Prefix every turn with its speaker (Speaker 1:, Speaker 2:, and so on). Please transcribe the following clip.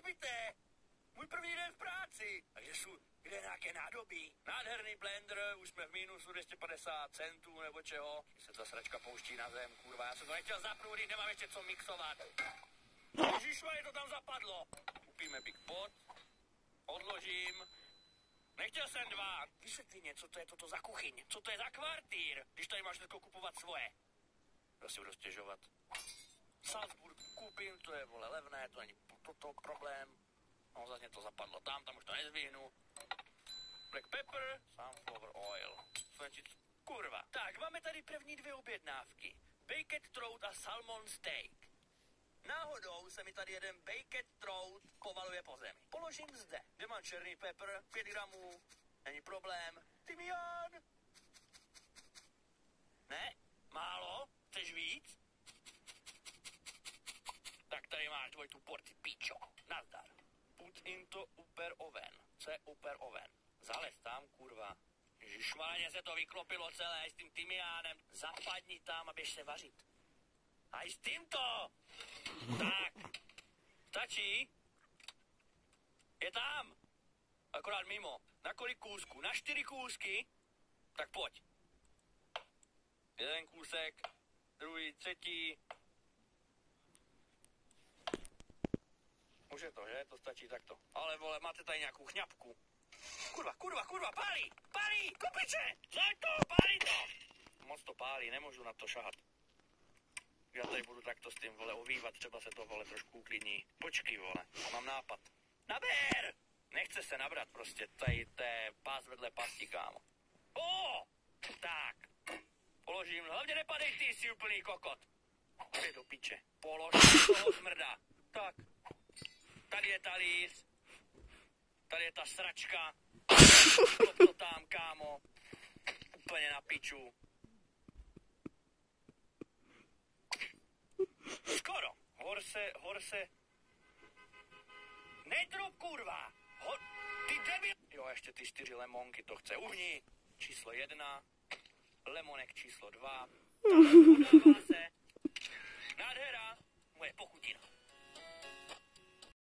Speaker 1: rozbité. Můj první den v práci. A kde nějaké nádobí? Nádherný blender, už jsme v mínusu 250 centů nebo čeho. Se ta sračka pouští na zem, kurva, já jsem to nechtěl zapnout, když nemám ještě co mixovat. Ježišmarja, to tam zapadlo. Kupíme Big Pot, odložím. Nechtěl jsem 2. Vysvětli mě, co to je toto za kuchyň, co to je za kvartýr, když tady máš teďko kupovat svoje. Já si budu stěžovat. Salzburg koupím, to je vole levné, to není toto problém. No zase to zapadlo tam už to nezvihnu. Black pepper, sunflower oil. Kurva. Tak, máme tady první 2 objednávky. Baked trout a salmon steak. Náhodou se mi tady jeden baked trout povaluje po zemi. Položím zde. Kde mám černý pepper, 5 gramů, není problém. Tymián. Ne? Málo? Chceš víc? Tak tady máš tu porci píčo. Nazdar. Put into upper oven. Co je upper oven? Zalez tam, kurva. Ježišmarja, se to vyklopilo celé s tím tymiánem. Zapadni tam a běž se vařit. A i s tímto. Tak. Stačí? Je tam. Akorát mimo. Na kolik kůzků? Na 4 kůzky? Tak pojď. 1 kůsek, 2, 3. Už je to, že? To stačí takto. Ale vole, máte tady nějakou chňapku. Kurva, pálí, kupiče! Zaň to, pálí to! Moc to pálí, nemůžu na to šahat. Já tady budu takto s tím, vole, ovývat, třeba se to, vole, trošku uklidní. Počkej, vole, mám nápad. Naber! Nechce se nabrat prostě, tady to je pás vedle pasti, kámo. Tak. Položím, hlavně nepadej ty, jsi úplný kokot. Kde do piče? Polož toho smrda. Tak. Tady je talíř. Tady je ta sračka. Klop to tam, kámo. Úplně na piču. Skoro. Horse. Nedrop, kurva. Ty debil. Jo, ještě ty 4 lemonky, to chce uhni. Číslo 1. Lemonek číslo 2. Udává se. Nádhera. Moje pochutina.